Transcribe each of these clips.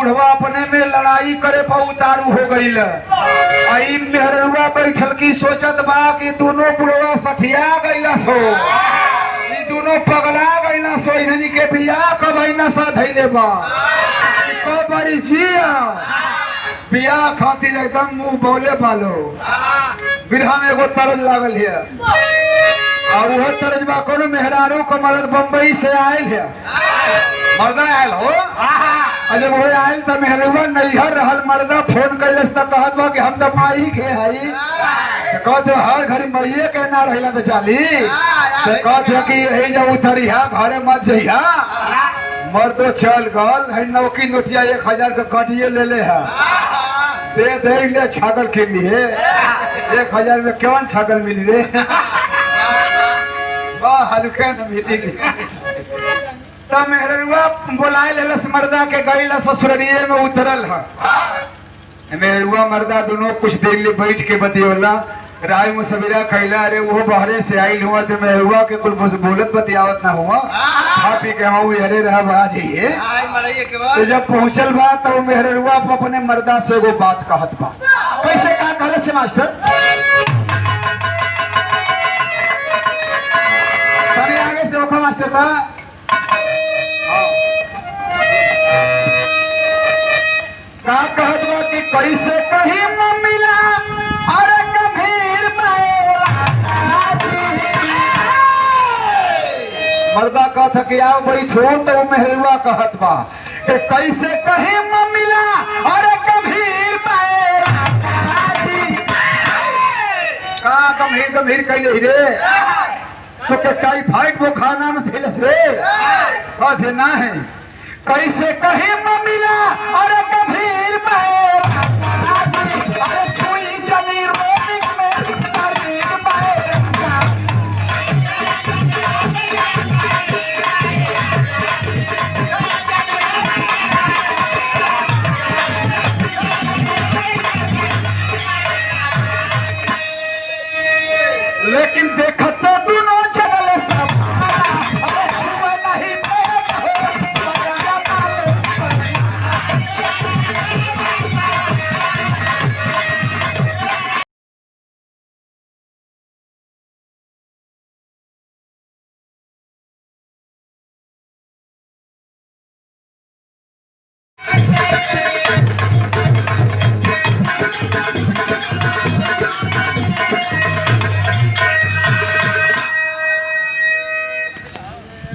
बुढ़वा अपने में लड़ाई करे पर उतारू हो गई। आई मेहरुआ बैठल की सोचत बा कि दोनों बुढ़वा सठिया गईला सो, दोनों पगला गईला सो, इन्हनी के बियाह कब आईना सा धैले बा कब बड़ी जिया बियाह खातिर एकदम मुंह बोले बालो। बिरहा में एगो तरज लागल है और वह तरजबा कोनो मेहरारू को मर्द बम्बई से आयल है, मर्दा आयल हो। जब वो आयल तो मेहरुआ नैहर रहल, मर्दा फोन कैलस तो कहत बा कि हम तो माई के हई, कहत हर घड़ी मइये के ना रहला तो चाली, तो कहत कि यही जब उतरिहा घरे मत जइहा। मर्द चल गल है, नौकी नोटिया 1000 के कटिए ले ले है, दे ले छागल के लिए 1000 में कौन छागल मिली रे हल्के न मिली। तो मेहरुआ बोलाए लेलस मर्दा के गईला ससुरिये में उतरल है। मेहरुआ मर्दा दोनों कुछ देर ले बैठ के बतियोला, राय मुसविरा कैला। अरे वो बहरे से आयल हुआ तो मेहरुआ के कुल बोलत बतियावत ना हुआ, खा पी के हम अरे रहा बा जाइए। तो जब पहुंचल बा तो मेहरुआ अपने मर्दा से वो बात कहत बा। कैसे कहा कहले से मास्टर आगे से ओखा मास्टर था का कहत बा कि कैसे कहीं मिला अरे गंभीर मर्दा कहत कि आओ बैठो, तो मेहरुआ कहत बा कि कैसे कहीं मिला अरे गंभीर का गंभीर गंभीर कैले रे तो के टाइफाइड बुखार ना थेलस रे कहते ना है। कैसे कहीं मिला अरे गंभीर अरे छुई चली रोटिंग में शरीर लेकिन देखत तो दोनों चले सब नहीं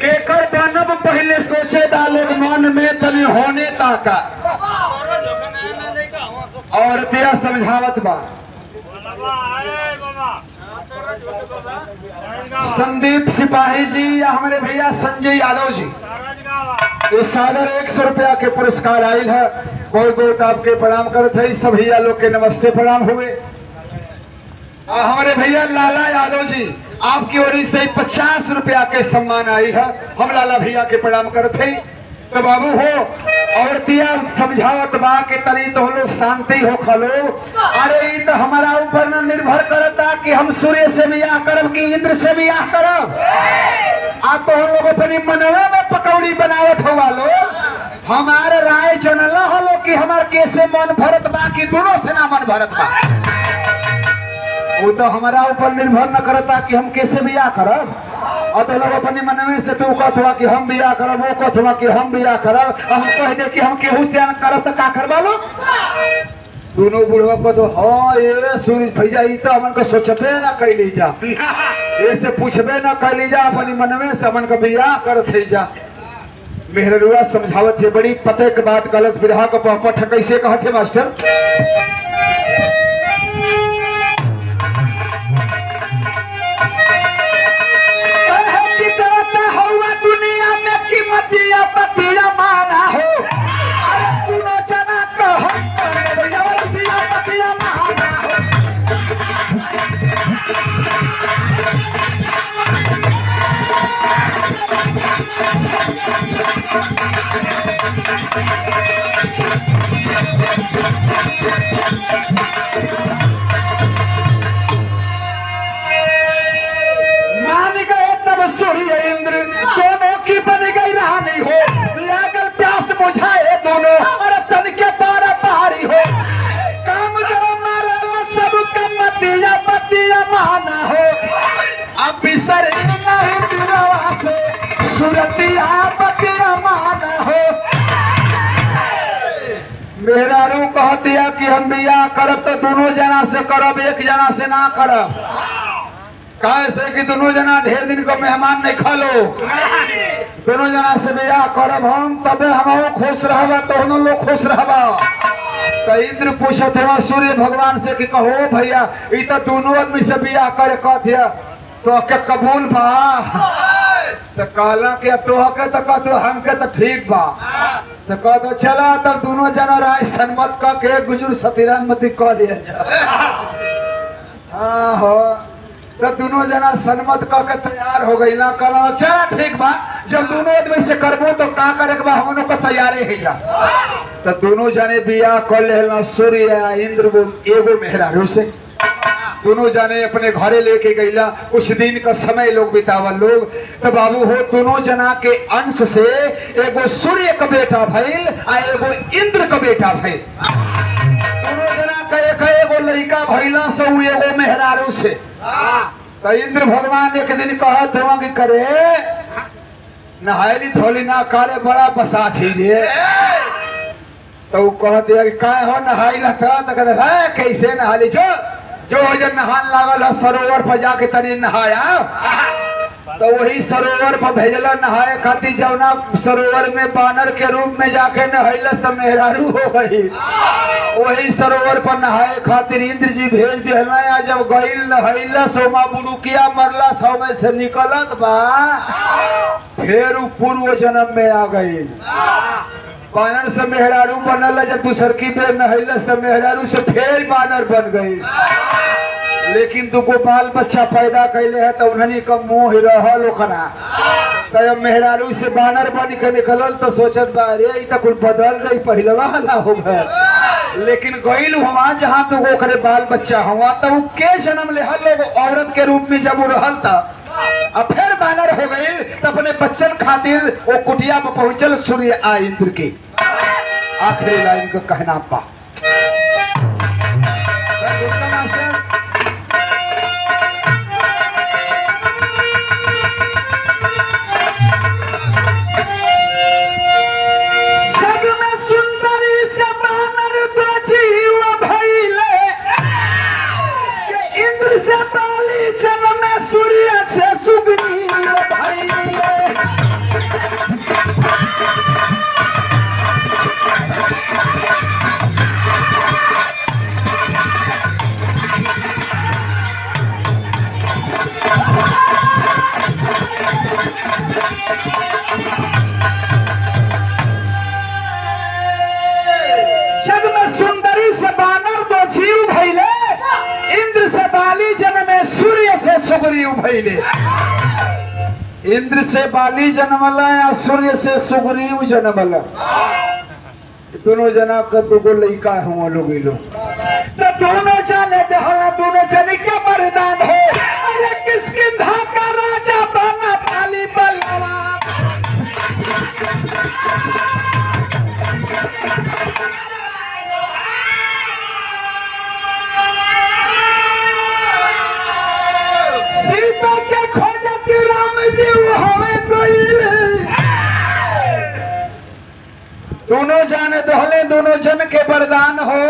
केकर बनब पहले सोचे डाले मन में तने होने ताका और तेरा समझावत बा। संदीप सिपाही जी या हमारे भैया संजय यादव जी ये सादर 100 रुपया के पुरस्कार आयल है। बहुत बहुत आपके प्रणाम करते हैं सब भैया लोग के नमस्ते प्रणाम हुए। हमारे भैया लाला यादव जी आपकी ओर से 50 रुपया के सम्मान आई है, हम लाला भैया के प्रणाम करते हैं। तो बाबू हो और तिया समझावत बा के तरी तो लोग शांति हो खलो। अरे तो हमारा ऊपर न निर्भर करता कि हम सूर्य से बियाह करब कि इंद्र से बियाह करब। आप तो हम लोग अपनी मनवा में पकौड़ी बनावत हो वालो, हमारे राय जनला हलो कि हमार कैसे मन भरत बा कि दोनों से ना मन भरत बा। वो तो हमारा ऊपर निर्भर न करता कि हम कैसे बियाह करब। और तो लोग अपने मन में से तू कहत कि हम बियाह करब, वो कहत कि हम बियाह करब, हम कह दे कि हम केहू से करब तो का करबा लो। दोनों बुढ़वा को तो हाँ ये सूर्य भैया ई तो हमन को सोचबे ना कैली जा, ऐसे पूछबे ना कैली जा, अपनी मन में से हमन को बियाह करत है जा। मेहरुआ समझावत है बड़ी पते के बात कलश बिरहा को पहपट कैसे कहते मास्टर। दुनिया में कीमतिया पतिया माना हो, अरे तूनो जना कहो पतिया माना हो। मान गए तब सूर्य इंद्र दोनों की बन गई रानी हो, लागल प्यास बुझाए दोनों, अरे मेहरारू कह दिया कि हम बियाह करब तो दोनों जना से करब, एक जना से ना करब। कैसे कि दोनों जना ढेर दिन को मेहमान नहीं खा लो, दोनों जना से बियाह करब हम, तबे हम खुश रहबा तो हम लोग खुश रहबा। तो इंद्र पूछत हुआ सूर्य भगवान से कि कहो भैया ये तो दोनों आदमी से बियाह करे कहतिया तो के कबूल बा? तो कहला कि तोहके तो कह दो हमके तो ठीक बा। तो कह दो चला तब दोनों जना राय सन्मत कह के गुजर सतीरान मती कह दिया। हाँ हो तो दोनों जना सन्मत कह के तैयार हो गई ना। कहला चला ठीक बा, जब दोनों आदमी से करबो तो का करे के बा हमनों को तैयारी है जा। तो दोनों जने बियाह कर लेना सूर्य इंद्र वो एगो मेहरारू से। दोनों जाने अपने घरे लेके गईला, कुछ दिन का समय लोग बितावल लोग। तो बाबू हो दोनों जना के अंश से एगो सूर्य का बेटा भइल आ एगो इंद्र का बेटा भइल। दोनों जना का एगो लड़का भइला से एगो मेहरारू से। तो इंद्र भगवान एक दिन कहत हुआ कि करे नहायली थोली ना करे बड़ा बसाथी रे। तो वो कह दिया कि का हो नहाइला था? तो कहते है कैसे नहाली जो जन नहान लागल है सरोवर पर जाके तनी नहाया। तो वही सरोवर पर भेजला नहाए खातिर, जवना सरोवर में बानर के रूप में जाके नहैलस तो मेहरारू हो गई। वही सरोवर पर नहाए खातिर इंद्र जी भेज दिया। जब गईल नहैलस ओमा बुलुकिया मरला सौ में से निकलत बा, फिर पूर्व जन्म में आ गई। बानर से मेहरारू बनल, जब दूसर की बेर नहैलस तो मेहरारू से फिर बानर बन गई। लेकिन दुगो बाल बच्चा पैदा कैले है तो उन्हनी का मोह रहल ओकरा। तो मेहरारू से बानर बन के निकलल तो सोचत बा अरे ये तो कुछ बदल गई, पहलवा हला हो गए। लेकिन गईल हुआ जहाँ तो ओकरे बाल बच्चा हुआ तो वो के जन्म ले हल औरत के रूप में। जब वो रहल था अब फिर बानर हो गई तो अपने बच्चन खातिर वो कुटिया पर पहुंचल सूर्य आ इंद्र की। आखिरी लाइन को कहना पा से पाली जन्म में सूर्य से सुग्रीव भइले। जग में सुंदरी से बानर दो जीव भइले, इंद्र से बाली जन्म में सूर्य से सुग्रीव भइले। इंद्र से बाली जन्मला या सूर्य से सुग्रीव जन्मला। दोनों जना का दुगो लड़का हुआ लोग तो दोनों जाने दोनों जने का वरदान हो। अरे किसकिंधा का राजा बना बाली बलवान। सीता के खोजत राम जी हमें कोई। दोनों जाने दहले दोनों जन के वरदान हो।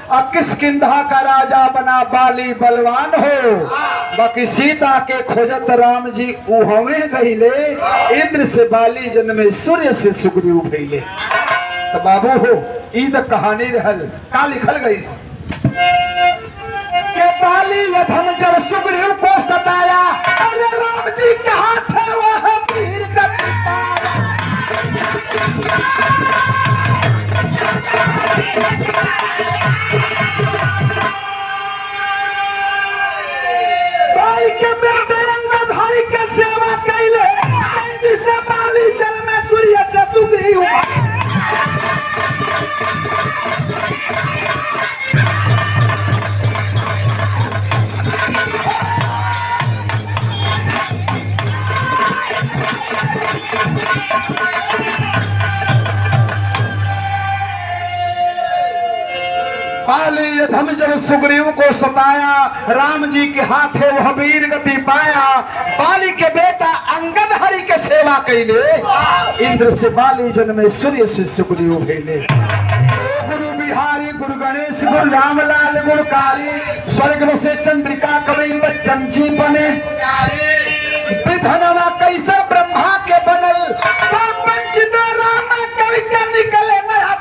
और किसकिंधा का राजा बना बाली बलवान हो। बाकी सीता के खोजत राम जी उहवे गईले, इंद्र से बाली जन में सूर्य से सुग्रीव भइले। तो बाबू हो ई तो कहानी रहल का लिखल गई के बाली यधम जब सुग्रीव को सताया, अरे राम जी के हाथ है वह वीर का पिता। भाई के बेटे अंगधारी के सेवा कैले, इंद्र से बाली जल में सूर्य से सुग्रीव। बाली यधम जब सुग्रीव को सताया, राम जी के हाथे वह वीर गति पाया। बाली के बेटा अंगद हरि के सेवा कैले, इंद्र से बाली जन में सूर्य से सुग्रीव भइले। गुरु बिहारी गुरु गणेश गुरु रामलाल गुणकारी स्वर्ग बसे चंद्रिका कवि बच्चन जी बने विधनवा कैसे ब्रह्मा के बनल तो पंचद राम कवि का निकले नया